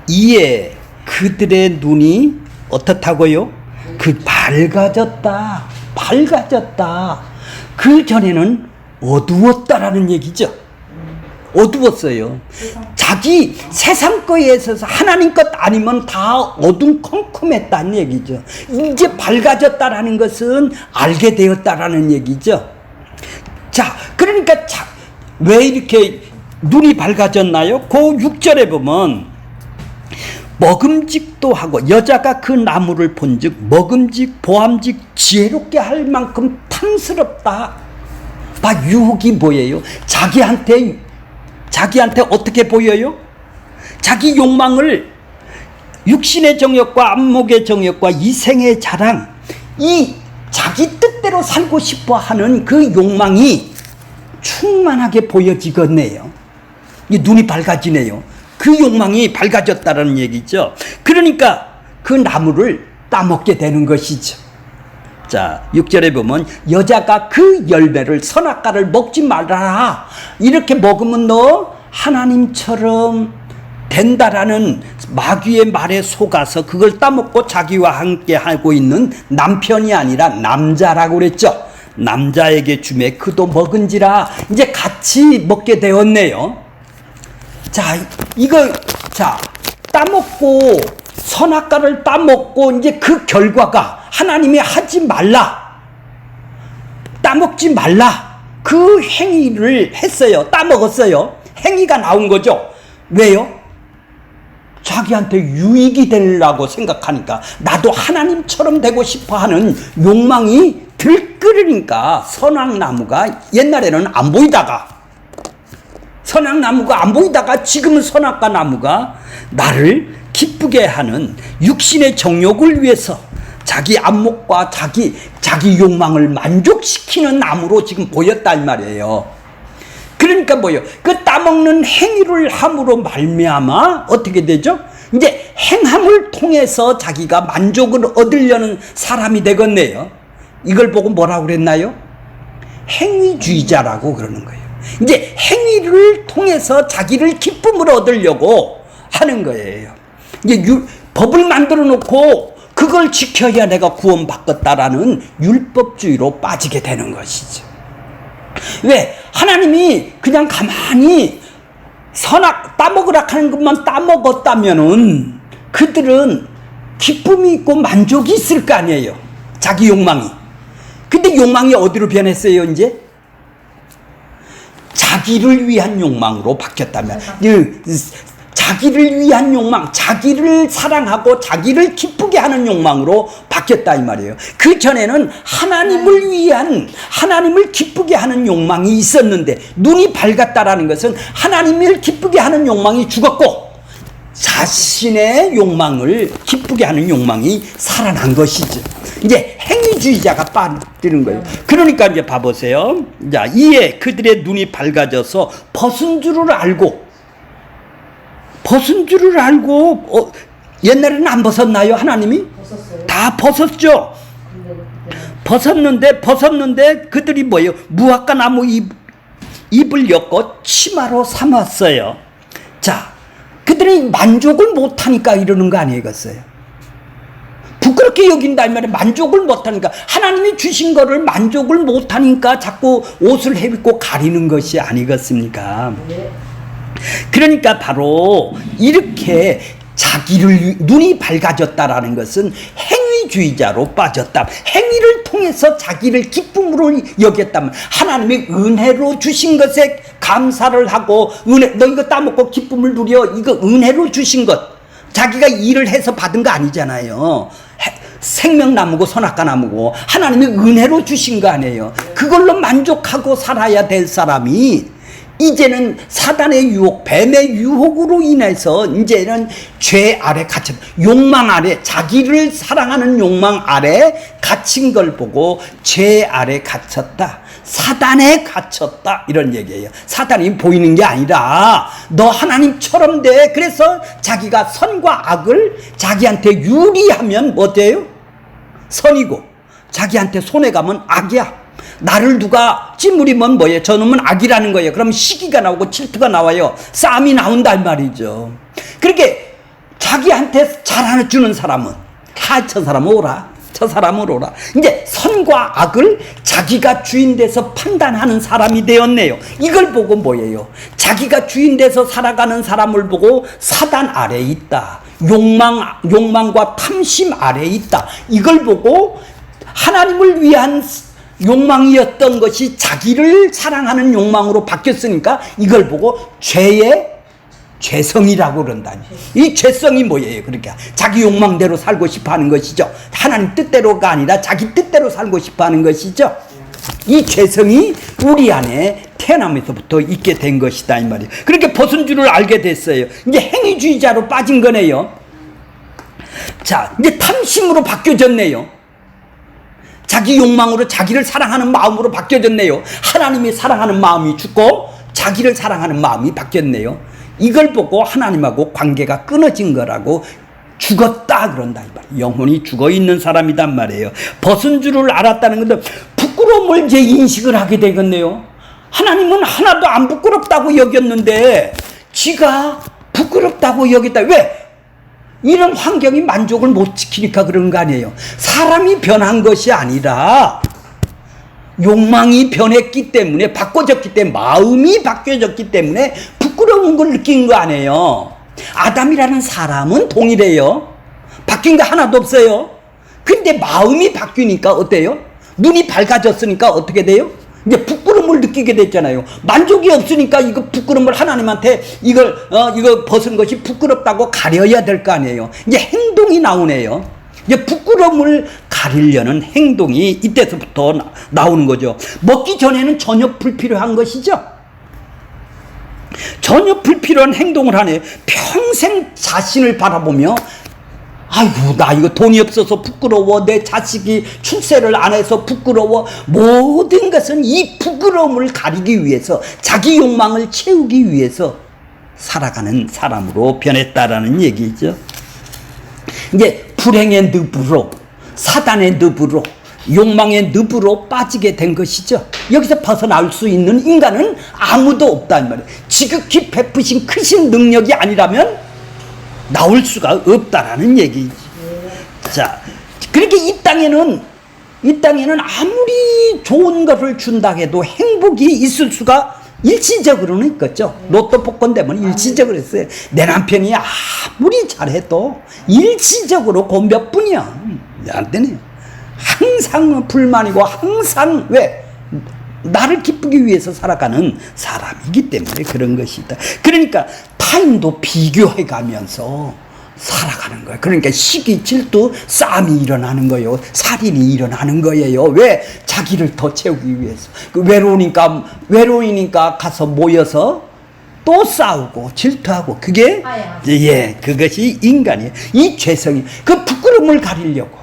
이에 그들의 눈이 어떻다고요? 밝아졌다. 밝아졌다. 그 전에는 어두웠다라는 얘기죠. 어두웠어요. 자기 세상 거에 있어서 하나님 것 아니면 다 어둠컴컴했다는 얘기죠. 이제 밝아졌다라는 것은 알게 되었다라는 얘기죠. 자, 그러니까 왜 이렇게 눈이 밝아졌나요? 그 6절에 보면 먹음직도 하고 여자가 그 나무를 본즉 먹음직 보암직 지혜롭게 할 만큼 탐스럽다. 유혹이 뭐예요? 자기한테 어떻게 보여요? 자기 욕망을 육신의 정욕과 안목의 정욕과 이생의 자랑, 이 자기 뜻대로 살고 싶어 하는 그 욕망이 충만하게 보여지겠네요. 이 눈이 밝아지네요. 그 욕망이 밝아졌다는 얘기죠. 그러니까 그 나무를 따먹게 되는 것이죠. 자, 6절에 보면 여자가 그 열매를 선악과를 먹지 말아라. 이렇게 먹으면 너 하나님처럼 된다라는 마귀의 말에 속아서 그걸 따먹고 자기와 함께 하고 있는 남편이 아니라 남자라고 그랬죠. 남자에게 주매 그도 먹은지라 이제 같이 먹게 되었네요. 자, 따먹고 선악과를 따먹고 이제 그 결과가 하나님이 하지 말라, 따먹지 말라 그 행위를 했어요. 따먹었어요. 행위가 나온 거죠. 왜요? 자기한테 유익이 되려고 생각하니까 나도 하나님처럼 되고 싶어 하는 욕망이 들끓으니까 선악나무가 옛날에는 안 보이다가 지금은 선악과 나무가 나를 기쁘게 하는 육신의 정욕을 위해서 자기 안목과 자기 욕망을 만족시키는 나무로 지금 보였다 이 말이에요. 그러니까 뭐예요? 그 따먹는 행위를 함으로 말미암아 어떻게 되죠? 이제 행함을 통해서 자기가 만족을 얻으려는 사람이 되겠네요. 이걸 보고 뭐라고 그랬나요? 행위주의자라고 그러는 거예요. 이제 행위를 통해서 자기를 기쁨을 얻으려고 하는 거예요. 이제 법을 만들어 놓고 그걸 지켜야 내가 구원받겠다라는 율법주의로 빠지게 되는 것이죠. 왜? 하나님이 그냥 가만히 따먹으라 하는 것만 따먹었다면은 그들은 기쁨이 있고 만족이 있을 거 아니에요. 자기 욕망이. 근데 욕망이 어디로 변했어요, 이제? 자기를 위한 욕망으로 바뀌었다면. 자기를 위한 욕망, 자기를 사랑하고 자기를 기쁘게 하는 욕망으로 바뀌었다 이 말이에요. 그 전에는 하나님을 위한, 하나님을 기쁘게 하는 욕망이 있었는데 눈이 밝았다라는 것은 하나님을 기쁘게 하는 욕망이 죽었고 자신의 욕망을 기쁘게 하는 욕망이 살아난 것이죠. 이제 행위주의자가 빠지는 거예요. 그러니까 이제 봐보세요. 자, 이에 그들의 눈이 밝아져서 벗은 줄을 알고 옛날에는 안 벗었나요? 하나님이? 벗었어요. 다 벗었죠. 벗었는데 그들이 뭐예요? 무화과 나무 잎을 엮고 치마로 삼았어요. 자, 그들이 만족을 못하니까 이러는 거 아니겠어요? 부끄럽게 여긴다 이 말에 만족을 못하니까 하나님이 주신 거를 만족을 못하니까 자꾸 옷을 해입고 가리는 것이 아니겠습니까? 네. 그러니까 바로 이렇게 눈이 밝아졌다라는 것은 행위주의자로 빠졌다. 행위를 통해서 자기를 기쁨으로 여겼다면 하나님의 은혜로 주신 것에 감사를 하고 너 이거 따먹고 기쁨을 누려 이거 은혜로 주신 것 자기가 일을 해서 받은 거 아니잖아요. 생명나무고 선악과 나무고 하나님의 은혜로 주신 거 아니에요. 그걸로 만족하고 살아야 될 사람이 이제는 사단의 유혹, 뱀의 유혹으로 인해서 이제는 죄 아래 갇혔다. 욕망 아래, 자기를 사랑하는 욕망 아래 갇힌 걸 보고 죄 아래 갇혔다. 사단에 갇혔다. 이런 얘기예요. 사단이 보이는 게 아니라 너 하나님처럼 돼. 그래서 자기가 선과 악을 자기한테 유리하면 뭐 돼요? 선이고 자기한테 손해가면 악이야. 나를 누가 찌무리면 뭐예요? 저놈은 악이라는 거예요. 그럼 시기가 나오고 질투가 나와요. 싸움이 나온단 말이죠. 그렇게 자기한테 잘해주는 사람은 저 사람 오라, 저 사람을 오라. 이제 선과 악을 자기가 주인돼서 판단하는 사람이 되었네요. 이걸 보고 뭐예요? 자기가 주인돼서 살아가는 사람을 보고 사단 아래에 있다, 욕망과 탐심 아래에 있다, 이걸 보고 하나님을 위한 욕망이었던 것이 자기를 사랑하는 욕망으로 바뀌었으니까 이걸 보고 죄성이라고 그런다니. 이 죄성이 뭐예요? 그러니까 자기 욕망대로 살고 싶어 하는 것이죠. 하나님 뜻대로가 아니라 자기 뜻대로 살고 싶어 하는 것이죠. 이 죄성이 우리 안에 태어나면서부터 있게 된 것이다 이 말이에요. 그렇게 벗은 줄을 알게 됐어요. 이제 행위주의자로 빠진 거네요. 자, 이제 탐심으로 바뀌어졌네요. 자기 욕망으로 자기를 사랑하는 마음으로 바뀌어졌네요. 하나님이 사랑하는 마음이 죽고 자기를 사랑하는 마음이 바뀌었네요. 이걸 보고 하나님하고 관계가 끊어진 거라고 죽었다 그런다 이 말이에요. 영혼이 죽어있는 사람이란 말이에요. 벗은 줄을 알았다는 건데 부끄러움을 이제 인식을 하게 되겠네요. 하나님은 하나도 안 부끄럽다고 여겼는데 지가 부끄럽다고 여겼다. 왜? 이런 환경이 만족을 못 지키니까 그런 거 아니에요. 사람이 변한 것이 아니라 욕망이 변했기 때문에, 바꿔졌기 때문에, 마음이 바뀌어졌기 때문에 부끄러운 걸 느낀 거 아니에요. 아담이라는 사람은 동일해요. 바뀐 거 하나도 없어요. 근데 마음이 바뀌니까 어때요? 눈이 밝아졌으니까 어떻게 돼요? 이제 부끄러움을 느끼게 됐잖아요. 만족이 없으니까 이거 부끄러움을 하나님한테 이걸 벗은 것이 부끄럽다고 가려야 될 거 아니에요. 이제 행동이 나오네요. 이제 부끄러움을 가리려는 행동이 이때서부터 나오는 거죠. 먹기 전에는 전혀 불필요한 것이죠. 전혀 불필요한 행동을 하네. 평생 자신을 바라보며 아이고 나 이거 돈이 없어서 부끄러워, 내 자식이 출세를 안 해서 부끄러워, 모든 것은 이 부끄러움을 가리기 위해서, 자기 욕망을 채우기 위해서 살아가는 사람으로 변했다라는 얘기죠. 이제 불행의 늪으로, 사단의 늪으로, 욕망의 늪으로 빠지게 된 것이죠. 여기서 벗어날 수 있는 인간은 아무도 없다는 말이에요. 지극히 베푸신 크신 능력이 아니라면 나올 수가 없다라는 얘기지. 자, 그렇게 이 땅에는 아무리 좋은 것을 준다 해도 행복이 있을 수가 일시적으로는 있겠죠. 로또 복권 되면 일시적으로 했어요. 내 남편이 아무리 잘해도 일시적으로 그 몇 분이야. 안 되네요. 항상 불만이고 항상 왜? 나를 기쁘기 위해서 살아가는 사람이기 때문에 그런 것이다. 그러니까 타인도 비교해 가면서 살아가는 거예요. 그러니까 시기, 질투, 싸움이 일어나는 거예요. 살인이 일어나는 거예요. 왜? 자기를 더 채우기 위해서. 그 외로우니까 가서 모여서 또 싸우고 질투하고 그게 그것이 인간이에요. 이 죄성이 그 부끄러움을 가리려고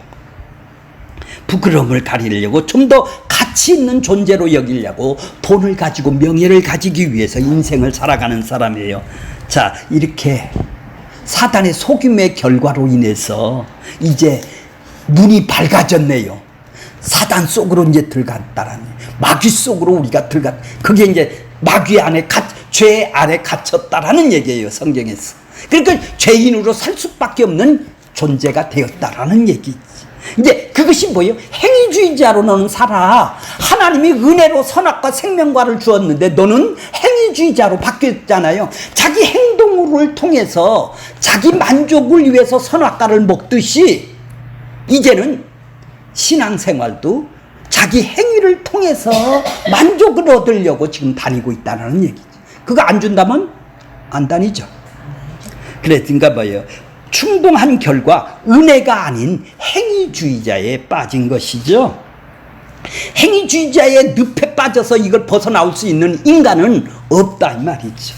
좀 더 가치 있는 존재로 여기려고 돈을 가지고 명예를 가지기 위해서 인생을 살아가는 사람이에요. 자, 이렇게 사단의 속임의 결과로 인해서 이제 눈이 밝아졌네요. 사단 속으로 이제 들어갔다라는, 마귀 속으로 우리가 그게 이제 마귀 안에 죄 안에 갇혔다라는 얘기예요, 성경에서. 그러니까 죄인으로 살 수밖에 없는 존재가 되었다라는 얘기지. 이제 그것이 뭐예요? 행위주의자로 너는 살아. 하나님이 은혜로 선악과 생명과를 주었는데 너는 행위주의자로 바뀌었잖아요. 자기 행동을 통해서 자기 만족을 위해서 선악과를 먹듯이 이제는 신앙생활도 자기 행위를 통해서 만족을 얻으려고 지금 다니고 있다는 얘기죠. 그거 안 준다면 안 다니죠. 그러니까 뭐예요? 충동한 결과 은혜가 아닌 행위주의자에 빠진 것이죠. 행위주의자의 늪에 빠져서 이걸 벗어나올 수 있는 인간은 없다 이 말이죠.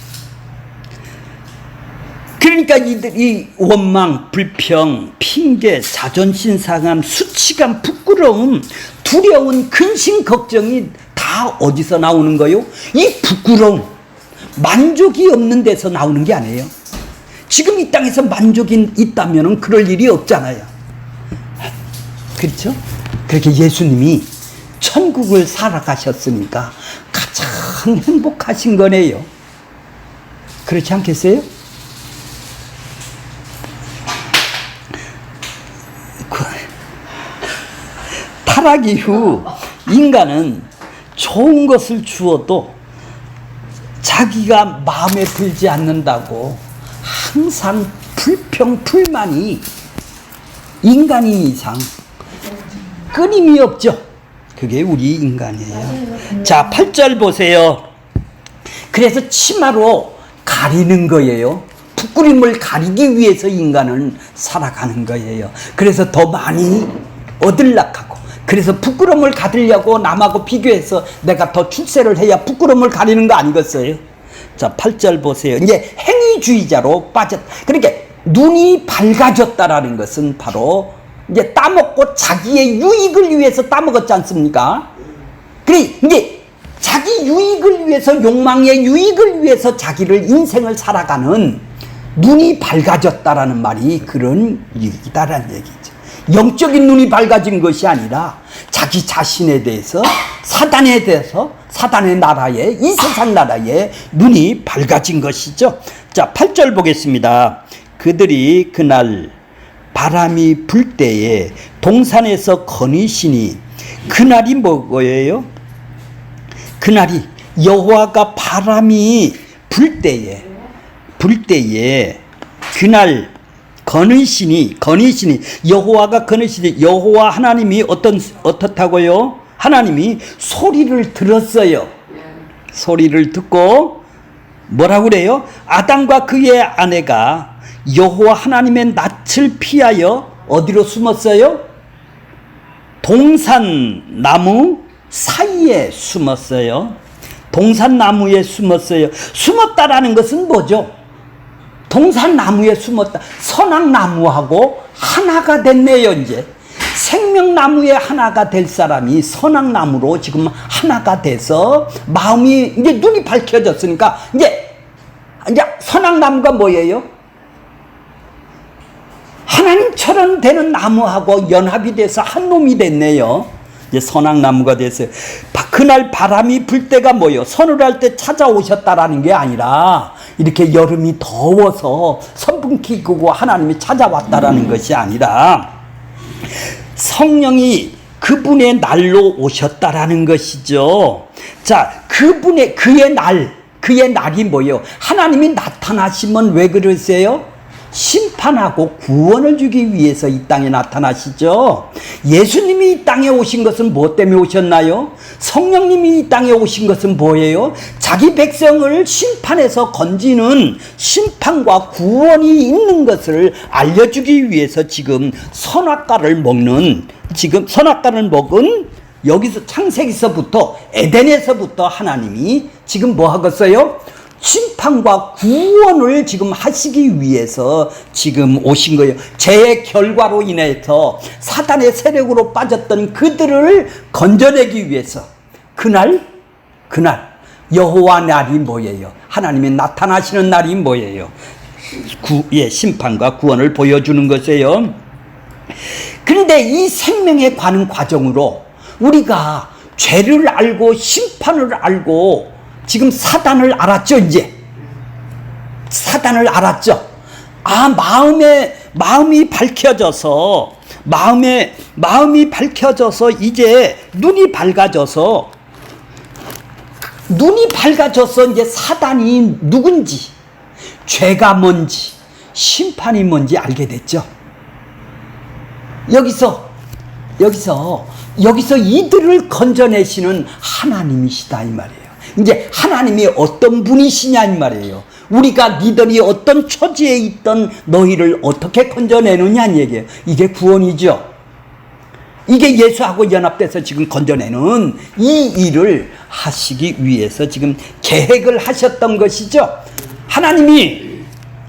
그러니까 이들이 원망, 불평, 핑계, 자존심 상함, 수치감, 부끄러움, 두려운 근심, 걱정이 다 어디서 나오는 거요? 이 부끄러움, 만족이 없는 데서 나오는 게 아니에요. 지금 이 땅에서 만족이 있다면 그럴 일이 없잖아요. 그렇죠? 그렇게 예수님이 천국을 살아가셨으니까 가장 행복하신 거네요. 그렇지 않겠어요? 타락 이후 인간은 좋은 것을 주어도 자기가 마음에 들지 않는다고 항상 불평불만이 인간인 이상 끊임이 없죠. 그게 우리 인간이에요. 자, 8절 보세요. 그래서 치마로 가리는 거예요. 부끄림을 가리기 위해서 인간은 살아가는 거예요. 그래서 더 많이 얻으려고 하고, 그래서 부끄러움을 가리려고 남하고 비교해서 내가 더 출세를 해야 부끄러움을 가리는 거 아니겠어요? 자, 8절 보세요. 이제 행위주의자로 빠졌다. 그러니까 눈이 밝아졌다라는 것은 바로 이제 따먹고 자기의 유익을 위해서 따먹었지 않습니까? 그래, 이제 자기 유익을 위해서, 욕망의 유익을 위해서 자기를 인생을 살아가는 눈이 밝아졌다라는 말이 그런 얘기다라는 얘기죠. 영적인 눈이 밝아진 것이 아니라 자기 자신에 대해서, 사단에 대해서, 사단의 나라에, 이 세상 나라에 눈이 밝아진 것이죠. 자, 8절 보겠습니다. 그들이 그날 바람이 불 때에 동산에서 거니시니, 그날이 뭐예요? 그날이 여호와가 바람이 불 때에 그날 거니시니 여호와가 거니시니, 여호와 하나님이 어떻다고요? 하나님이 소리를 들었어요. 소리를 듣고 뭐라고 그래요? 아담과 그의 아내가 여호와 하나님의 낯을 피하여 어디로 숨었어요? 동산나무 사이에 숨었어요. 동산나무에 숨었어요. 숨었다라는 것은 뭐죠? 동산나무에 숨었다. 선악나무하고 하나가 됐네요. 이제 생명나무에 하나가 될 사람이 선악나무로 지금 하나가 돼서 마음이 이제 눈이 밝혀졌으니까 이제 선악나무가 뭐예요? 하나님처럼 되는 나무하고 연합이 돼서 한 놈이 됐네요. 이제 선악나무가 됐어요. 그날 바람이 불 때가 뭐예요? 서늘할 때 찾아오셨다라는 게 아니라 이렇게 여름이 더워서 선풍기 끄고 하나님이 찾아왔다라는 것이 아니라 성령이 그분의 날로 오셨다라는 것이죠. 자, 그의 날이 뭐예요? 하나님이 나타나시면 왜 그러세요? 심판하고 구원을 주기 위해서 이 땅에 나타나시죠. 예수님이 이 땅에 오신 것은 무엇 때문에 오셨나요? 성령님이 이 땅에 오신 것은 뭐예요? 자기 백성을 심판에서 건지는 심판과 구원이 있는 것을 알려주기 위해서 지금 선악과를 먹은 여기서 창세기서부터 에덴에서부터 하나님이 지금 뭐 하겠어요? 심판과 구원을 지금 하시기 위해서 지금 오신 거예요. 죄의 결과로 인해서 사단의 세력으로 빠졌던 그들을 건져내기 위해서 그날 여호와 날이 뭐예요? 하나님이 나타나시는 날이 뭐예요? 심판과 구원을 보여주는 것이에요. 그런데 이 생명에 관한 과정으로 우리가 죄를 알고 심판을 알고 지금 사단을 알았죠. 이제 사단을 알았죠. 마음이 밝혀져서 이제 눈이 밝아져서 이제 사단이 누군지, 죄가 뭔지, 심판이 뭔지 알게 됐죠. 여기서 이들을 건져내시는 하나님이시다 이 말이에요. 이제 하나님이 어떤 분이시냐 이 말이에요. 우리가 니들이 어떤 처지에 있던 너희를 어떻게 건져내느냐 이 얘기예요. 이게 구원이죠. 이게 예수하고 연합돼서 지금 건져내는 이 일을 하시기 위해서 지금 계획을 하셨던 것이죠. 하나님이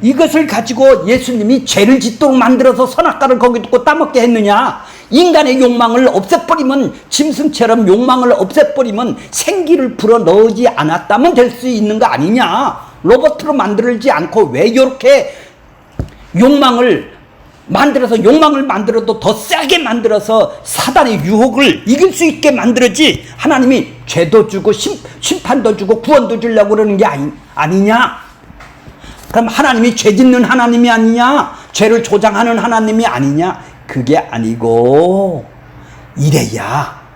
이것을 가지고 예수님이 죄를 짓도록 만들어서 선악과를 거기 두고 따먹게 했느냐? 인간의 욕망을 없애버리면, 짐승처럼 욕망을 없애버리면 생기를 불어 넣지 않았다면 될 수 있는 거 아니냐? 로봇으로 만들지 않고 왜 이렇게 욕망을 만들어도 더 세게 만들어서 사단의 유혹을 이길 수 있게 만들었지? 하나님이 죄도 주고 심판도 주고 구원도 주려고 그러는 게 아니냐? 그럼 하나님이 죄 짓는 하나님이 아니냐? 죄를 조장하는 하나님이 아니냐? 그게 아니고 이래야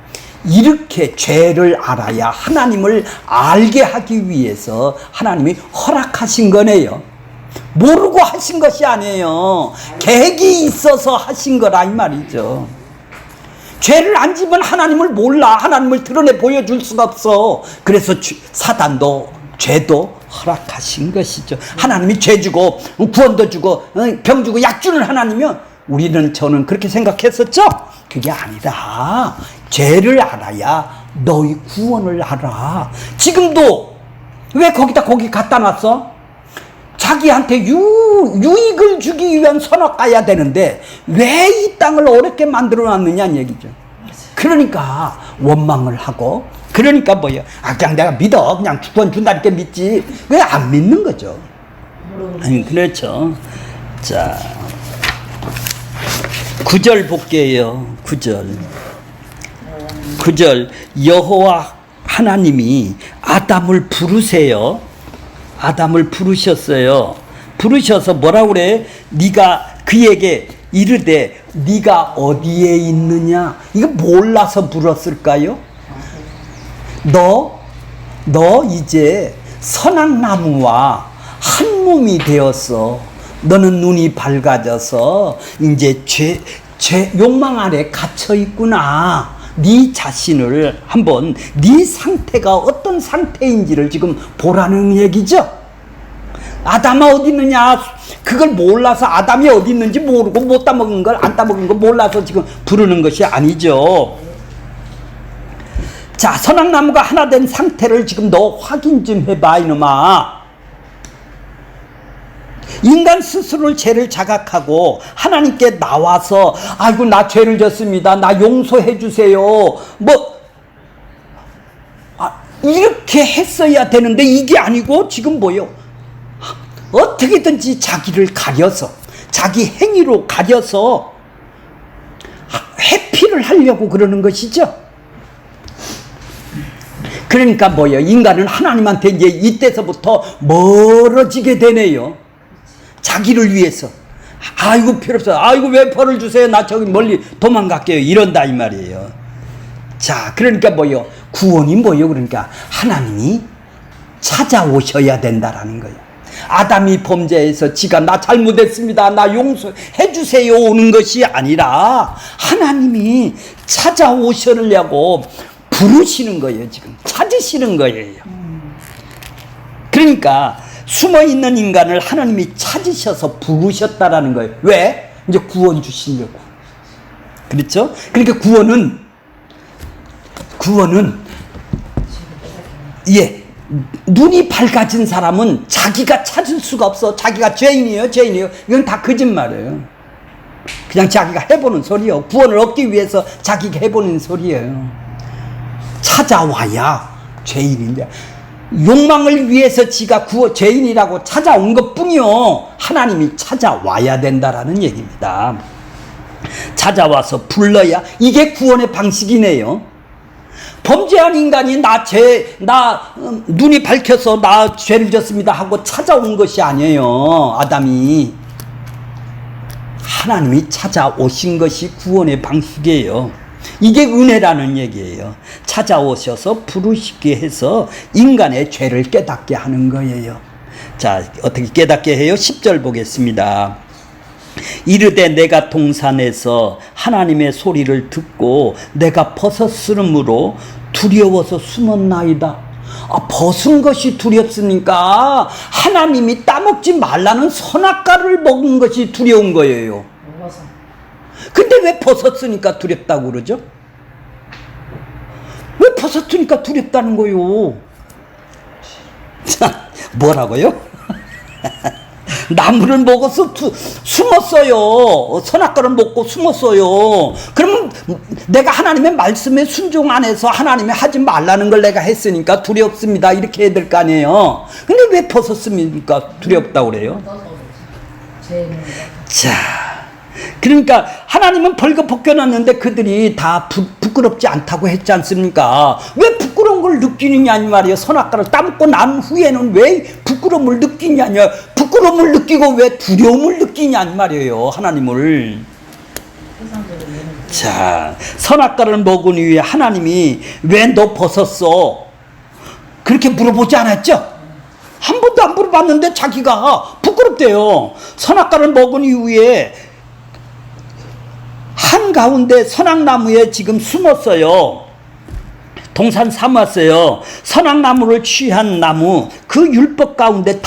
이렇게 죄를 알아야 하나님을 알게 하기 위해서 하나님이 허락하신 거네요. 모르고 하신 것이 아니에요. 계획이 있어서 하신 거라 이 말이죠. 죄를 안 지면 하나님을 몰라. 하나님을 드러내 보여줄 수가 없어. 그래서 사단도 죄도 허락하신 것이죠. 하나님이 죄 주고 구원도 주고 병 주고 약 주는 하나님이면 저는 그렇게 생각했었죠. 그게 아니다. 죄를 알아야 너희 구원을 알아. 지금도 왜 거기다 고기 갖다 놨어? 자기한테 유익을 주기 위한 선악과야 되는데 왜 이 땅을 어렵게 만들어 놨느냐는 얘기죠. 그러니까 원망을 하고, 그러니까 뭐예요? 그냥 내가 믿어. 그냥 구원 준다니까 믿지. 왜 안 믿는 거죠? 그렇죠. 자, 9절 볼게요. 9절. 여호와 하나님이 아담을 부르세요. 아담을 부르셨어요. 부르셔서 뭐라 그래? 네가 그에게 이르되 네가 어디에 있느냐? 이거 몰라서 불렀을까요? 너 이제 선악나무와 한 몸이 되었어. 너는 눈이 밝아져서 이제 죄 욕망 아래 갇혀 있구나. 네 자신을 한번, 네 상태가 어떤 상태인지를 지금 보라는 얘기죠. 아담아 어디 있느냐? 그걸 몰라서, 아담이 어디 있는지 모르고 못 따먹은 걸, 안 따먹은 걸 몰라서 지금 부르는 것이 아니죠. 자, 선악나무가 하나 된 상태를 지금 너 확인 좀 해봐 이놈아. 인간 스스로를 죄를 자각하고 하나님께 나와서 아이고 나 죄를 졌습니다. 나 용서해 주세요. 이렇게 했어야 되는데 이게 아니고 지금 뭐요? 어떻게든지 자기를 가려서, 자기 행위로 가려서 회피를 하려고 그러는 것이죠. 그러니까 뭐예요? 인간은 하나님한테 이제 이때서부터 멀어지게 되네요. 자기를 위해서. 아이고 필요 없어. 아이고 왜 벌을 주세요. 나 저기 멀리 도망갈게요. 이런다 이 말이에요. 자, 그러니까 뭐예요? 구원이 뭐예요? 그러니까 하나님이 찾아오셔야 된다라는 거예요. 아담이 범죄해서 지가 나 잘못했습니다. 나 용서해 주세요 오는 것이 아니라 하나님이 찾아오시려고 부르시는 거예요. 지금 찾으시는 거예요. 그러니까 숨어있는 인간을 하나님이 찾으셔서 부르셨다라는 거예요. 왜? 이제 구원 주시려고. 그렇죠? 그러니까 구원은 눈이 밝아진 사람은 자기가 찾을 수가 없어. 자기가 죄인이에요. 이건 다 거짓말이에요. 그냥 자기가 해보는 소리예요. 구원을 얻기 위해서 자기가 해보는 소리예요. 찾아와야 죄인인데, 욕망을 위해서 지가 죄인이라고 찾아온 것 뿐이요. 하나님이 찾아와야 된다라는 얘기입니다. 찾아와서 불러야 이게 구원의 방식이네요. 범죄한 인간이 눈이 밝혀서 나 죄를 졌습니다 하고 찾아온 것이 아니에요. 아담이. 하나님이 찾아오신 것이 구원의 방식이에요. 이게 은혜라는 얘기예요. 찾아오셔서 부르시게 해서 인간의 죄를 깨닫게 하는 거예요. 자, 어떻게 깨닫게 해요? 10절 보겠습니다. 이르되 내가 동산에서 하나님의 소리를 듣고 내가 벗었으므로 두려워서 숨었나이다. 벗은 것이 두렵습니까? 하나님이 따먹지 말라는 선악과를 먹은 것이 두려운 거예요. 근데 왜 벗었으니까 두렵다고 그러죠? 왜 벗었으니까 두렵다는 거요? 자, 뭐라고요? 나무를 먹어서 숨었어요. 선악과를 먹고 숨었어요. 그러면 내가 하나님의 말씀에 순종 안 해서 하나님이 하지 말라는 걸 내가 했으니까 두렵습니다. 이렇게 해야 될 거 아니에요. 근데 왜 벗었습니까? 두렵다고 그래요? 자, 그러니까 하나님은 벌거 벗겨놨는데 그들이 다 부끄럽지 않다고 했지 않습니까? 왜 부끄러운 걸 느끼느냐 이 말이에요. 선악과를 따먹고 난 후에는 왜 부끄러움을 느끼냐냐. 부끄러움을 느끼고 왜 두려움을 느끼냐 이 말이에요. 하나님을. 자, 선악과를 먹은 이후에 하나님이 왜 너 벗었어? 그렇게 물어보지 않았죠? 한 번도 안 물어봤는데 자기가 부끄럽대요. 선악과를 먹은 이후에 한가운데 선악나무에 지금 숨었어요. 동산 삼았어요. 선악나무를 취한 나무, 그 율법 가운데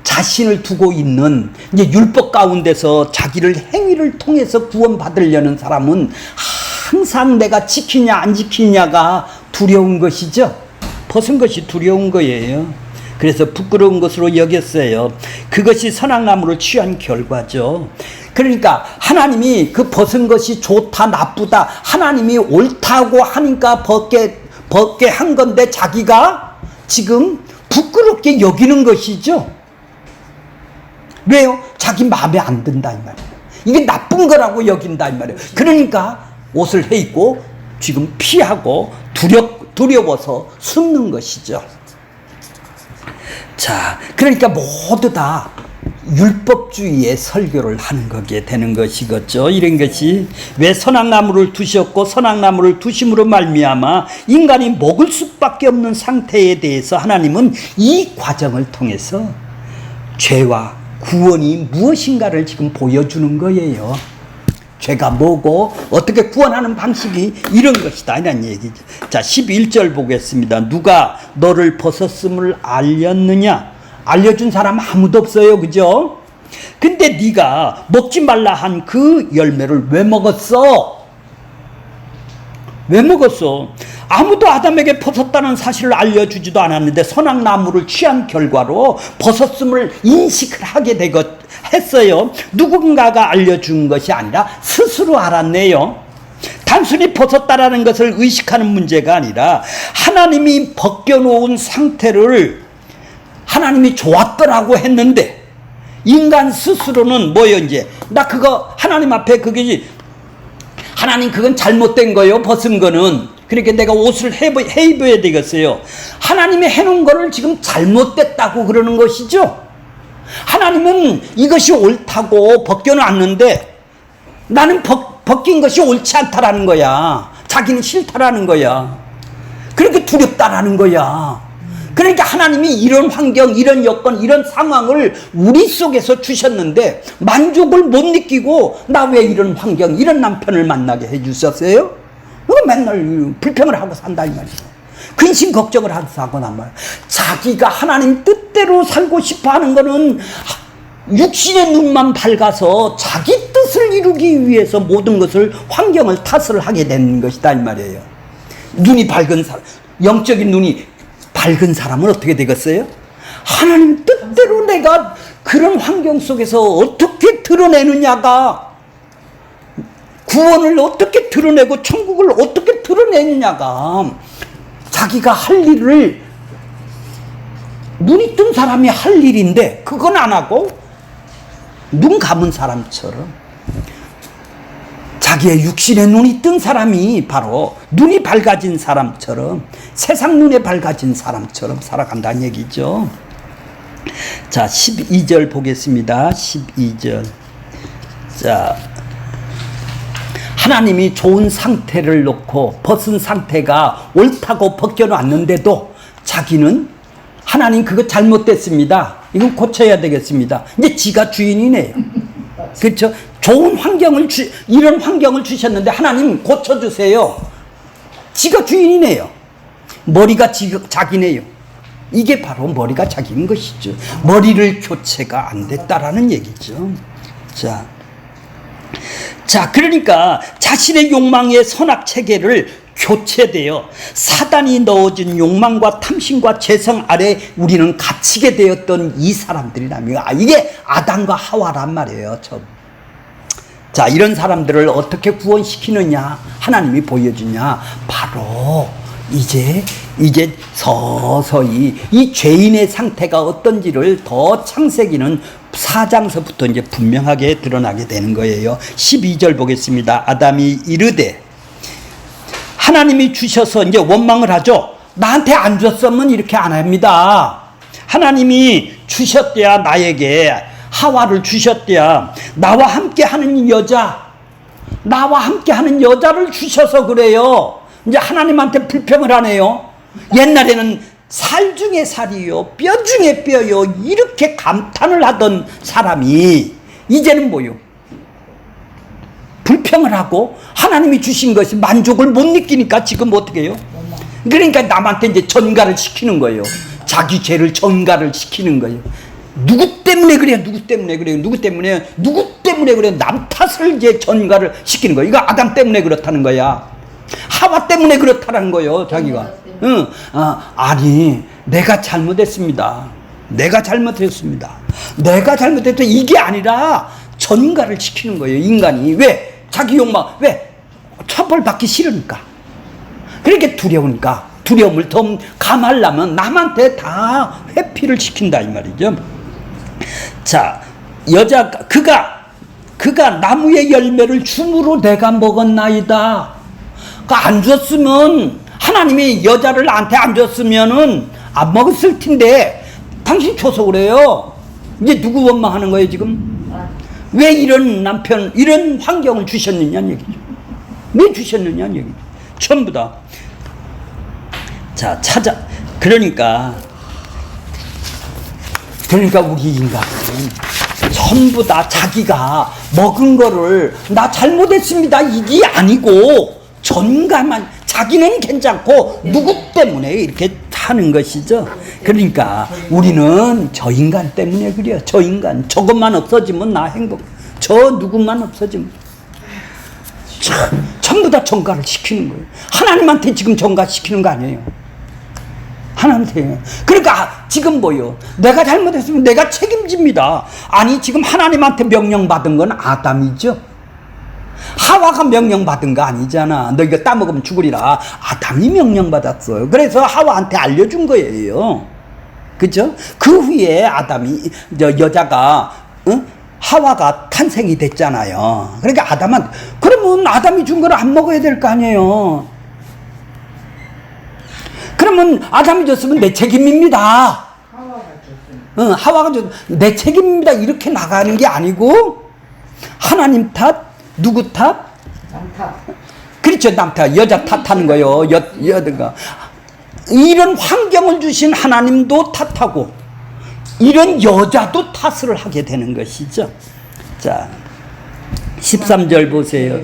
자신을 두고 있는, 이제 율법 가운데서 자기를 행위를 통해서 구원받으려는 사람은 항상 내가 지키냐 안 지키냐가 두려운 것이죠. 벗은 것이 두려운 거예요. 그래서 부끄러운 것으로 여겼어요. 그것이 선악나무를 취한 결과죠. 그러니까 하나님이 그 벗은 것이 좋다 나쁘다, 하나님이 옳다고 하니까 벗게 한 건데 자기가 지금 부끄럽게 여기는 것이죠. 왜요? 자기 마음에 안 든다 이 말이에요. 이게 나쁜 거라고 여긴다 이 말이에요. 그러니까 옷을 해 입고 지금 피하고 두려워서 숨는 것이죠. 자, 그러니까 모두 다 율법주의의 설교를 하는 거게 되는 것이겠죠. 이런 것이 왜 선악나무를 두셨고 선악나무를 두심으로 말미암아 인간이 먹을 수밖에 없는 상태에 대해서 하나님은 이 과정을 통해서 죄와 구원이 무엇인가를 지금 보여주는 거예요. 죄가 뭐고 어떻게 구원하는 방식이 이런 것이다 이런 얘기죠. 자, 11절 보겠습니다. 누가 너를 벗었음을 알렸느냐? 알려준 사람 아무도 없어요. 그죠? 근데 네가 먹지 말라 한 그 열매를 왜 먹었어? 왜 먹었어? 아무도 아담에게 벗었다는 사실을 알려주지도 않았는데 선악나무를 취한 결과로 벗었음을 인식을 하게 했어요. 누군가가 알려준 것이 아니라 스스로 알았네요. 단순히 벗었다라는 것을 의식하는 문제가 아니라 하나님이 벗겨놓은 상태를 하나님이 좋았더라고 했는데 인간 스스로는 뭐예요? 이제 나 그거 하나님 앞에 그게 하나님 그건 잘못된 거예요. 벗은 거는. 그러니까 내가 옷을 해 입어야 되겠어요. 하나님이 해놓은 거를 지금 잘못됐다고 그러는 것이죠. 하나님은 이것이 옳다고 벗겨놨는데 나는 벗긴 것이 옳지 않다라는 거야. 자기는 싫다라는 거야. 그러니까 두렵다라는 거야. 그러니까 하나님이 이런 환경, 이런 여건, 이런 상황을 우리 속에서 주셨는데 만족을 못 느끼고 나 왜 이런 환경, 이런 남편을 만나게 해주셨어요? 맨날 불평을 하고 산다 이 말이에요. 근심 걱정을 하고 난 말이에요. 자기가 하나님 뜻대로 살고 싶어하는 거는 육신의 눈만 밝아서 자기 뜻을 이루기 위해서 모든 것을 환경을 탓을 하게 되는 것이다 이 말이에요. 눈이 밝은 사람, 영적인 눈이 밝은 사람은 어떻게 되겠어요? 하나님 뜻대로 내가 그런 환경 속에서 어떻게 드러내느냐가, 구원을 어떻게 드러내고 천국을 어떻게 드러내느냐가 자기가 할 일을, 눈이 뜬 사람이 할 일인데 그건 안 하고 눈 감은 사람처럼, 자기의 육신의 눈이 뜬 사람이 바로 눈이 밝아진 사람처럼, 세상 눈에 밝아진 사람처럼 살아간다는 얘기죠. 자, 12절 보겠습니다. 12절. 자, 하나님이 좋은 상태를 놓고 벗은 상태가 옳다고 벗겨놨는데도 자기는 하나님 그거 잘못됐습니다. 이건 고쳐야 되겠습니다. 이제 지가 주인이네요. 그렇죠? 좋은 환경을 이런 환경을 주셨는데 하나님 고쳐주세요. 지가 주인이네요. 머리가 자기네요. 이게 바로 머리가 자기인 것이죠. 머리를 교체가 안 됐다라는 얘기죠. 자, 그러니까 자신의 욕망의 선악 체계를 교체되어 사단이 넣어준 욕망과 탐심과 죄성 아래 우리는 갇히게 되었던 이 사람들이라면, 이게 아담과 하와란 말이에요. 자, 이런 사람들을 어떻게 구원시키느냐 하나님이 보여주냐, 바로 이제 서서히 이 죄인의 상태가 어떤지를 더 창세기는 4장서부터 이제 분명하게 드러나게 되는 거예요. 12절 보겠습니다. 아담이 이르되, 하나님이 주셔서 이제 원망을 하죠. 나한테 안 줬으면 이렇게 안 합니다. 하나님이 주셨대야, 나에게 하와를 주셨대야, 나와 함께 하는 여자, 나와 함께하는 여자를 주셔서 그래요. 이제 하나님한테 불평을 하네요. 옛날에는 살 중에 살이요, 뼈 중에 뼈요, 이렇게 감탄을 하던 사람이 이제는 뭐요? 불평을 하고 하나님이 주신 것이 만족을 못 느끼니까 지금 어떻게 해요? 그러니까 남한테 이제 전가를 시키는 거예요. 자기 죄를 전가를 시키는 거예요. 누구 때문에 그래요? 누구 때문에 그래요? 누구 때문에? 누구 때문에 그래요? 남 탓을 이제 전가를 시키는 거예요. 이거 아담 때문에 그렇다는 거야. 하와 때문에 그렇다는 거예요. 자기가. 응. 아니 내가 잘못했습니다. 내가 잘못했습니다. 내가 잘못했다. 이게 아니라 전가를 시키는 거예요. 인간이. 왜? 자기 욕망. 왜? 처벌받기 싫으니까. 그렇게 두려우니까. 두려움을 더 감하려면 남한테 다 회피를 시킨다 이 말이죠. 자, 그가 나무의 열매를 줌으로 내가 먹었나이다. 안 줬으면 하나님이 여자를 나한테 안 줬으면은 안 먹었을 텐데 당신 줘서 그래요. 이제 누구 원망하는 거예요 지금? 왜 이런 남편, 이런 환경을 주셨느냐는 얘기죠. 왜 주셨느냐는 얘기죠. 전부 다. 자, 그러니까 우리 인간은 전부 다 자기가 먹은 거를 나 잘못했습니다 이게 아니고 전가만, 자기는 괜찮고 누구 때문에 이렇게 하는 것이죠. 그러니까 우리는 저 인간 때문에 그래요. 저 인간 저것만 없어지면 나 행복, 저 누구만 없어지면 전부 다 전가를 시키는 거예요. 하나님한테 지금 전가시키는 거 아니에요. 하나님한테. 그러니까 지금 뭐요? 내가 잘못했으면 내가 책임집니다. 아니 지금 하나님한테 명령받은 건 아담이죠. 하와가 명령받은 거 아니잖아. 너 이거 따먹으면 죽으리라. 아담이 명령받았어요. 그래서 하와한테 알려준 거예요. 그죠? 그 후에 여자가 하와가 탄생이 됐잖아요. 그러니까 그러면 아담이 준 거를 안 먹어야 될 거 아니에요. 그러면 아담이 줬으면 내 책임입니다. 하와가 줬으면 내 책임입니다. 이렇게 나가는 게 아니고 하나님 탓, 누구 탓? 남 탓. 그렇죠. 남 탓. 여자 탓하는 거예요. 여자가. 이런 환경을 주신 하나님도 탓하고 이런 여자도 탓을 하게 되는 것이죠. 자, 13절 보세요.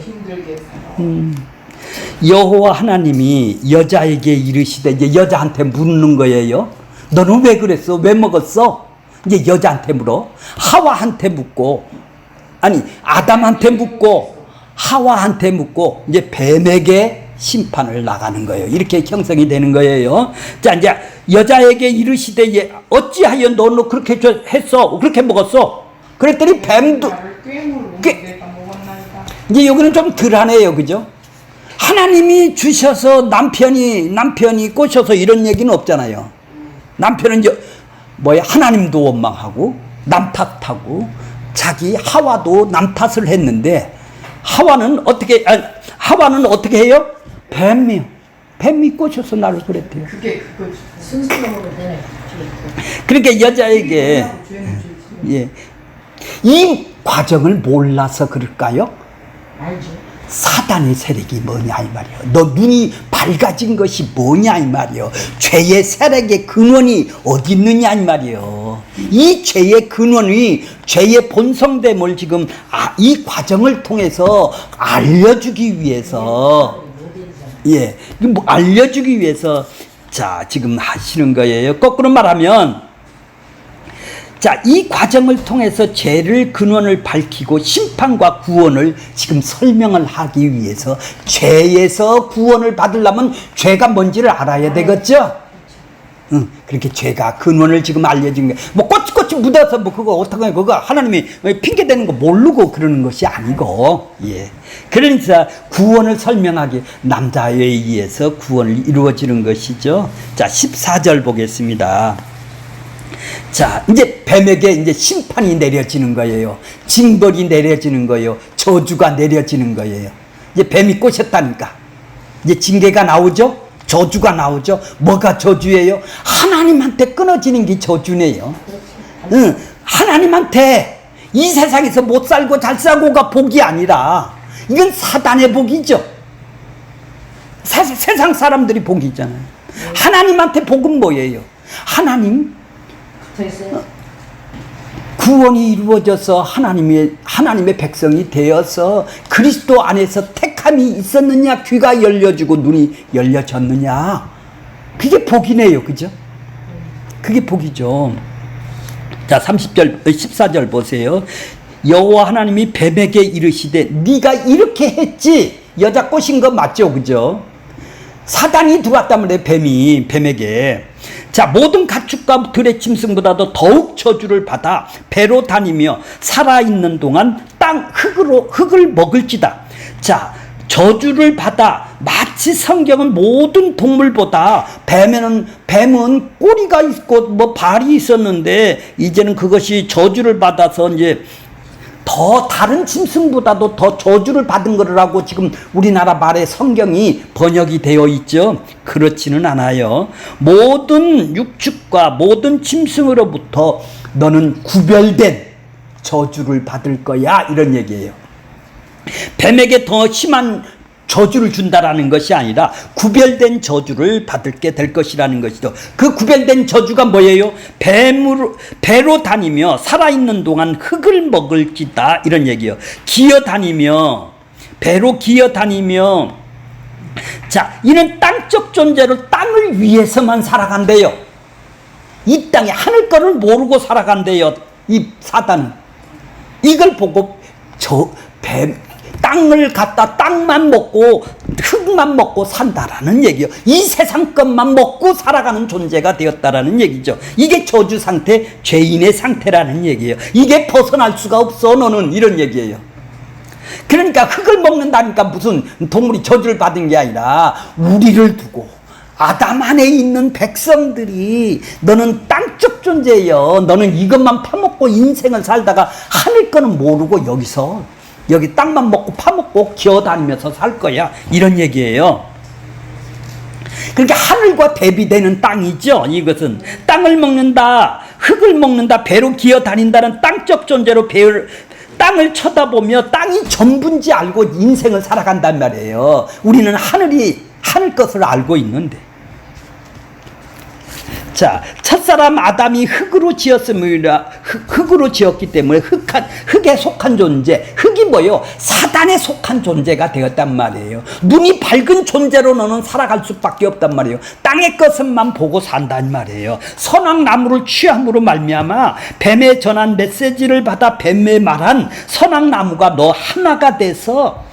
여호와 하나님이 여자에게 이르시되, 이제 여자한테 묻는 거예요. 너는 왜 그랬어? 왜 먹었어? 이제 여자한테 물어. 하와한테 묻고, 아니 아담한테 묻고 하와한테 묻고 이제 뱀에게 심판을 나가는 거예요. 이렇게 형성이 되는 거예요. 자, 이제 여자에게 이르시되 어찌하여 너는 그렇게 했어? 그렇게 먹었어? 그랬더니 뱀도 이제 여기는 좀 덜하네요. 그죠? 하나님이 주셔서 남편이 꼬셔서 이런 얘기는 없잖아요. 남편은 하나님도 원망하고 남 탓하고 자기 하와도 남 탓을 했는데 하와는 어떻게 해요? 뱀이 꼬셔서 나를 그랬대요. 그게 순수적으로 되네. 그러니까 여자에게 이 과정을 몰라서 그럴까요? 알죠. 사단의 세력이 뭐냐 이 말이에요. 너 눈이 밝아진 것이 뭐냐 이 말이에요. 죄의 세력의 근원이 어디 있느냐 이 말이에요. 이 죄의 근원이 죄의 본성됨을 지금 이 과정을 통해서 알려주기 위해서 알려주기 위해서 자 지금 하시는 거예요. 거꾸로 말하면 자, 이 과정을 통해서 죄를 근원을 밝히고 심판과 구원을 지금 설명을 하기 위해서 죄에서 구원을 받으려면 죄가 뭔지를 알아야 되겠죠? 그렇게 죄가 근원을 지금 알려준 게 뭐 꼬치꼬치 묻어서 그거 어떡해 그거 하나님이 핑계 대는 거 모르고 그러는 것이 아니고 그러니까 구원을 설명하기 남자에 의해서 구원을 이루어지는 것이죠. 자, 14절 보겠습니다. 자, 이제 뱀에게 이제 심판이 내려지는 거예요. 징벌이 내려지는 거예요. 저주가 내려지는 거예요. 이제 뱀이 꼬셨다니까. 이제 징계가 나오죠? 저주가 나오죠? 뭐가 저주예요? 하나님한테 끊어지는 게 저주네요. 하나님한테 이 세상에서 못 살고 잘 살고가 복이 아니라 이건 사단의 복이죠. 세상 사람들이 복이잖아요. 하나님한테 복은 뭐예요? 하나님 저 있어요? 구원이 이루어져서 하나님의 백성이 되어서 그리스도 안에서 택함이 있었느냐, 귀가 열려지고 눈이 열려졌느냐, 그게 복이네요. 그죠? 그게 복이죠. 자, 14절 보세요. 여호와 하나님이 뱀에게 이르시되 네가 이렇게 했지. 여자 꼬신 거 맞죠? 그죠? 사단이 들어왔단 말이에요. 뱀에게. 자, 모든 가축과 들의 짐승보다도 더욱 저주를 받아 배로 다니며 살아있는 동안 땅 흙을 먹을지다. 자, 저주를 받아 마치 성경은 모든 동물보다 뱀은 꼬리가 있고 뭐 발이 있었는데 이제는 그것이 저주를 받아서 이제 더 다른 짐승보다도 더 저주를 받은 거라고 지금 우리나라 말에 성경이 번역이 되어 있죠. 그렇지는 않아요. 모든 육축과 모든 짐승으로부터 너는 구별된 저주를 받을 거야, 이런 얘기예요. 뱀에게 더 심한 저주를 준다라는 것이 아니라 구별된 저주를 받게 될 것이라는 것이죠. 그 구별된 저주가 뭐예요? 배로 다니며 살아있는 동안 흙을 먹을지다, 이런 얘기예요. 배로 기어다니며, 자, 이는 땅적 존재로 땅을 위해서만 살아간대요. 이 땅에 하늘 거를 모르고 살아간대요. 이 사단은. 이걸 보고 땅을 갖다 땅만 먹고 흙만 먹고 산다라는 얘기요. 이 세상 것만 먹고 살아가는 존재가 되었다라는 얘기죠. 이게 저주 상태, 죄인의 상태라는 얘기예요. 이게 벗어날 수가 없어 너는, 이런 얘기예요. 그러니까 흙을 먹는다니까 무슨 동물이 저주를 받은 게 아니라 우리를 두고 아담 안에 있는 백성들이 너는 땅적 존재예요. 너는 이것만 파먹고 인생을 살다가 하늘 거는 모르고 여기 땅만 먹고 파먹고 기어다니면서 살 거야, 이런 얘기예요. 그러니까 하늘과 대비되는 땅이죠. 이것은 땅을 먹는다, 흙을 먹는다, 배로 기어다닌다는 땅적 존재로 땅을 쳐다보며 땅이 전부인지 알고 인생을 살아간단 말이에요. 우리는 하늘 것을 알고 있는데. 자, 첫사람 아담이 흙으로 지었기 때문에 흙에 속한 존재, 흙이 뭐예요? 사단에 속한 존재가 되었단 말이에요. 눈이 밝은 존재로 너는 살아갈 수밖에 없단 말이에요. 땅의 것만 보고 산단 말이에요. 선악나무를 취함으로 말미암아 뱀에 전한 메시지를 받아 뱀에 말한 선악나무가 너 하나가 돼서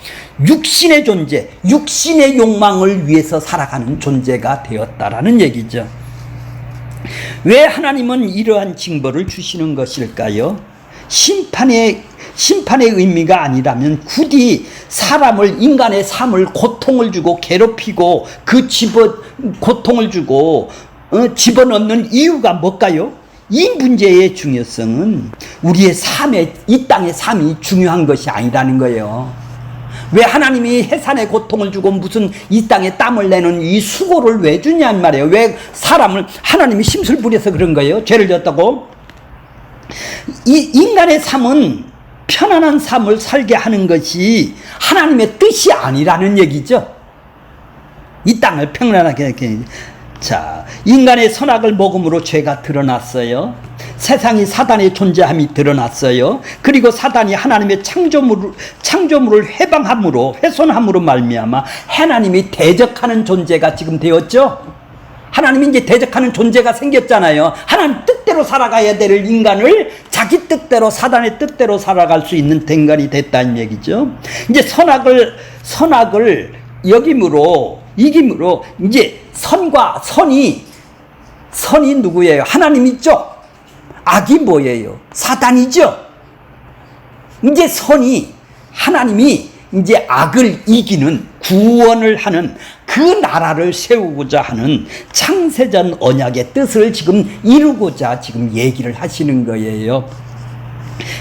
육신의 존재, 육신의 욕망을 위해서 살아가는 존재가 되었다라는 얘기죠. 왜 하나님은 이러한 징벌을 주시는 것일까요? 심판의 의미가 아니라면 굳이 인간의 삶을 고통을 주고 괴롭히고 고통을 주고 집어넣는 이유가 뭘까요? 이 문제의 중요성은 우리의 이 땅의 삶이 중요한 것이 아니라는 거예요. 왜 하나님이 해산의 고통을 주고 무슨 이 땅에 땀을 내는 이 수고를 왜 주냐는 말이에요. 왜 하나님이 심술 부려서 그런 거예요? 죄를 졌다고? 이 인간의 삶은 편안한 삶을 살게 하는 것이 하나님의 뜻이 아니라는 얘기죠. 이 땅을 평안하게 이렇게. 자, 인간의 선악을 먹음으로 죄가 드러났어요. 세상이 사단의 존재함이 드러났어요. 그리고 사단이 하나님의 창조물을 훼손함으로 말미암아 하나님이 대적하는 존재가 지금 되었죠. 하나님이 이제 대적하는 존재가 생겼잖아요. 하나님 뜻대로 살아가야 될 인간을 자기 뜻대로, 사단의 뜻대로 살아갈 수 있는 인간이 됐다는 얘기죠. 이제 선악을 이김으로 이제 선과 선이 누구예요? 하나님이죠. 악이 뭐예요? 사단이죠. 이제 하나님이 이제 악을 이기는, 구원을 하는 그 나라를 세우고자 하는 창세전 언약의 뜻을 지금 이루고자 지금 얘기를 하시는 거예요.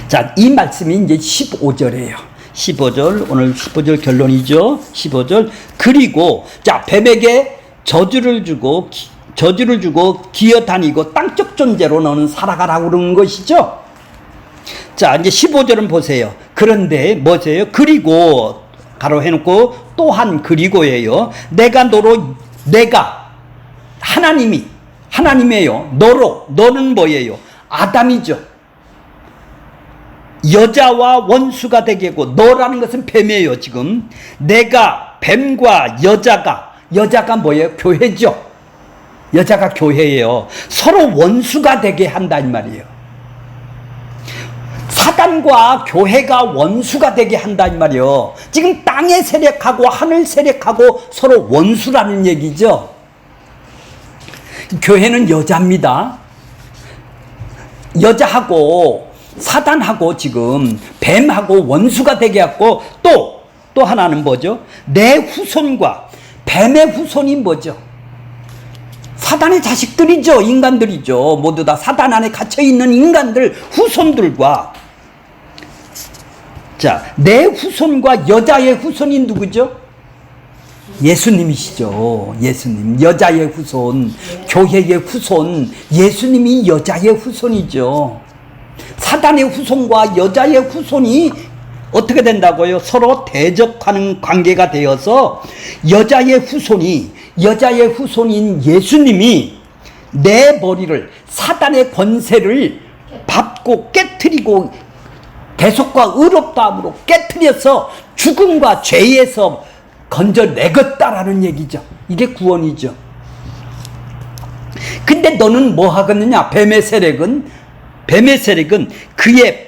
자, 이 말씀이 이제 15절이에요. 15절, 오늘 15절 결론이죠. 15절. 그리고, 자, 뱀에게 저주를 주고 기어다니고 땅적 존재로 너는 살아가라고 그러는 것이죠. 자, 이제 15절은 보세요. 그런데 뭐세요? 그리고 가로 해놓고 또한 그리고예요. 내가 하나님이에요. 너는 뭐예요? 아담이죠. 여자와 원수가 되겠고, 너라는 것은 뱀이에요. 지금 내가 뱀과 여자가 뭐예요? 교회죠. 여자가 교회예요. 서로 원수가 되게 한다 이 말이에요. 사단과 교회가 원수가 되게 한다 이 말이에요. 지금 땅의 세력하고 하늘 세력하고 서로 원수라는 얘기죠. 교회는 여자입니다. 여자하고 사단하고 지금 뱀하고 원수가 되게 했고, 또 하나는 뭐죠? 내 후손과 뱀의 후손이 뭐죠? 사단의 자식들이죠. 인간들이죠. 모두 다 사단 안에 갇혀있는 인간들, 후손들과, 자, 내 후손과 여자의 후손이 누구죠? 예수님이시죠. 예수님. 여자의 후손, 교회의 후손, 예수님이 여자의 후손이죠. 사단의 후손과 여자의 후손이 어떻게 된다고요? 서로 대적하는 관계가 되어서 여자의 후손인 예수님이 내 머리를, 사단의 권세를 밟고 깨트리고 대속과 의롭다함으로 깨트려서 죽음과 죄에서 건져내겠다라는 얘기죠. 이게 구원이죠. 근데 너는 뭐 하겠느냐? 뱀의 세력은 그의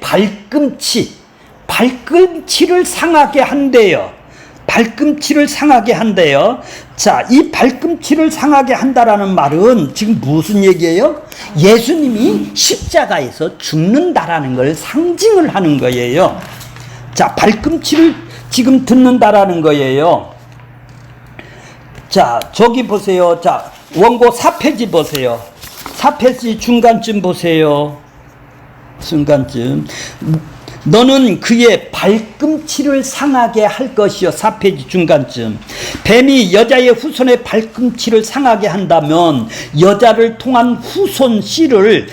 발꿈치를 상하게 한대요. 발꿈치를 상하게 한대요. 자, 이 발꿈치를 상하게 한다라는 말은 지금 무슨 얘기예요? 예수님이 십자가에서 죽는다라는 걸 상징을 하는 거예요. 자, 발꿈치를 지금 듣는다라는 거예요. 자, 저기 보세요. 자, 원고 4페이지 보세요. 4페이지 중간쯤 보세요. 중간쯤. 너는 그의 발꿈치를 상하게 할 것이요. 4페이지 중간쯤. 뱀이 여자의 후손의 발꿈치를 상하게 한다면 여자를 통한 후손 씨를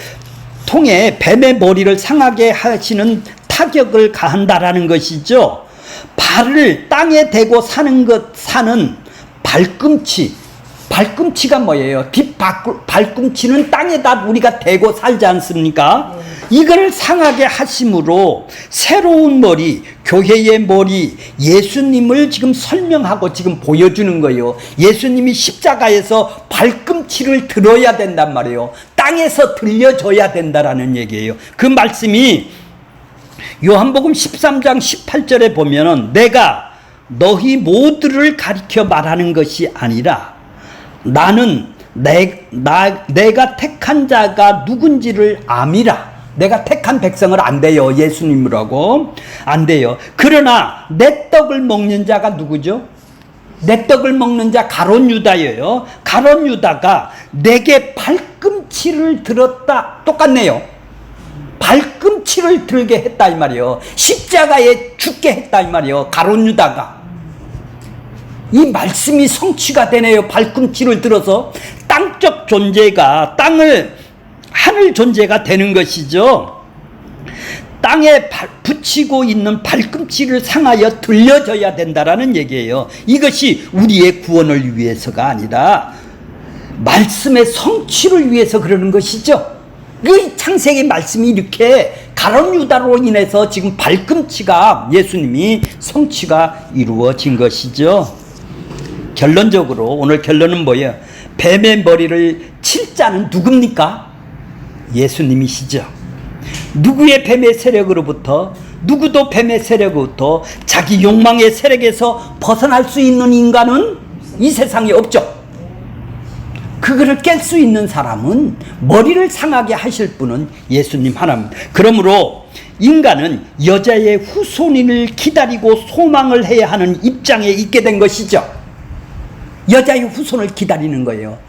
통해 뱀의 머리를 상하게 하시는 타격을 가한다라는 것이죠. 발을 땅에 대고 사는 발꿈치가 뭐예요? 발꿈치는 땅에다 우리가 대고 살지 않습니까? 이걸 상하게 하심으로 새로운 머리, 교회의 머리, 예수님을 지금 설명하고 지금 보여주는 거예요. 예수님이 십자가에서 발꿈치를 들어야 된단 말이에요. 땅에서 들려줘야 된다라는 얘기예요. 그 말씀이 요한복음 13장 18절에 보면은 내가 너희 모두를 가리켜 말하는 것이 아니라 나는 내가 택한 자가 누군지를 암이라. 내가 택한 백성을 안 돼요. 예수님이라고 안 돼요. 그러나 내 떡을 먹는 자가 누구죠? 내 떡을 먹는 자 가룟 유다예요. 가룟 유다가 내게 발꿈치를 들었다. 똑같네요. 발꿈치를 들게 했다 이 말이에요. 십자가에 죽게 했다 이 말이에요. 가룟 유다가. 이 말씀이 성취가 되네요. 발꿈치를 들어서 땅적 존재가 하늘 존재가 되는 것이죠. 땅에 붙이고 있는 발꿈치를 상하여 들려줘야 된다라는 얘기예요. 이것이 우리의 구원을 위해서가 아니라 말씀의 성취를 위해서 그러는 것이죠. 이 창세기 말씀이 이렇게 가룟 유다로 인해서 지금 발꿈치가 예수님이 성취가 이루어진 것이죠. 결론적으로 오늘 결론은 뭐예요? 뱀의 머리를 칠 자는 누굽니까? 예수님이시죠. 누구의 뱀의 세력으로부터, 누구도 뱀의 세력으로부터 자기 욕망의 세력에서 벗어날 수 있는 인간은 이 세상에 없죠. 그거를 깰 수 있는 사람은, 머리를 상하게 하실 분은 예수님 하나님. 그러므로 인간은 여자의 후손인을 기다리고 소망을 해야 하는 입장에 있게 된 것이죠. 여자의 후손을 기다리는 거예요.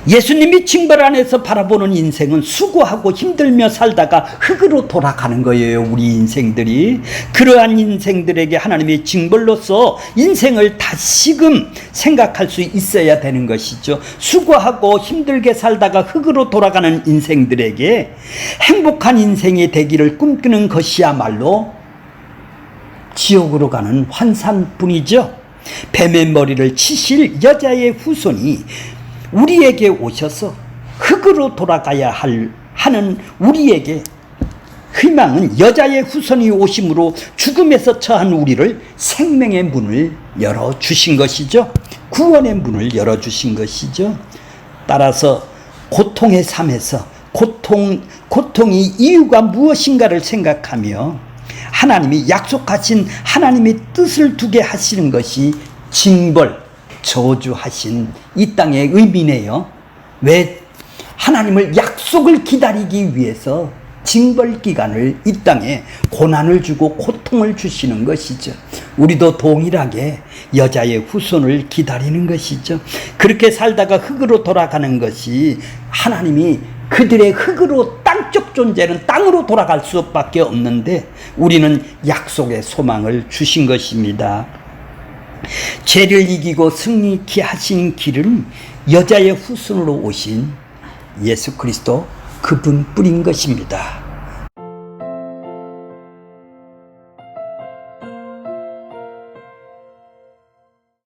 예수님이 징벌 안에서 바라보는 인생은 수고하고 힘들며 살다가 흙으로 돌아가는 거예요. 우리 인생들이. 그러한 인생들에게 하나님의 징벌로서 인생을 다시금 생각할 수 있어야 되는 것이죠. 수고하고 힘들게 살다가 흙으로 돌아가는 인생들에게 행복한 인생이 되기를 꿈꾸는 것이야말로 지옥으로 가는 환상뿐이죠. 뱀의 머리를 치실 여자의 후손이 우리에게 오셔서 흙으로 돌아가야 하는 우리에게 희망은 여자의 후손이 오심으로 죽음에서 처한 우리를 생명의 문을 열어주신 것이죠. 구원의 문을 열어주신 것이죠. 따라서 고통의 삶에서 고통이 이유가 무엇인가를 생각하며 하나님이 약속하신 하나님의 뜻을 두게 하시는 것이 징벌, 저주하신 이 땅의 의미네요. 왜 하나님을 약속을 기다리기 위해서 징벌 기간을 이 땅에 고난을 주고 고통을 주시는 것이죠. 우리도 동일하게 여자의 후손을 기다리는 것이죠. 그렇게 살다가 흙으로 돌아가는 것이 하나님이 그들의 흙으로 땅적 존재는 땅으로 돌아갈 수밖에 없는데 우리는 약속의 소망을 주신 것입니다. 죄를 이기고 승리케 하신 길은 여자의 후손으로 오신 예수 그리스도 그분뿐인 것입니다.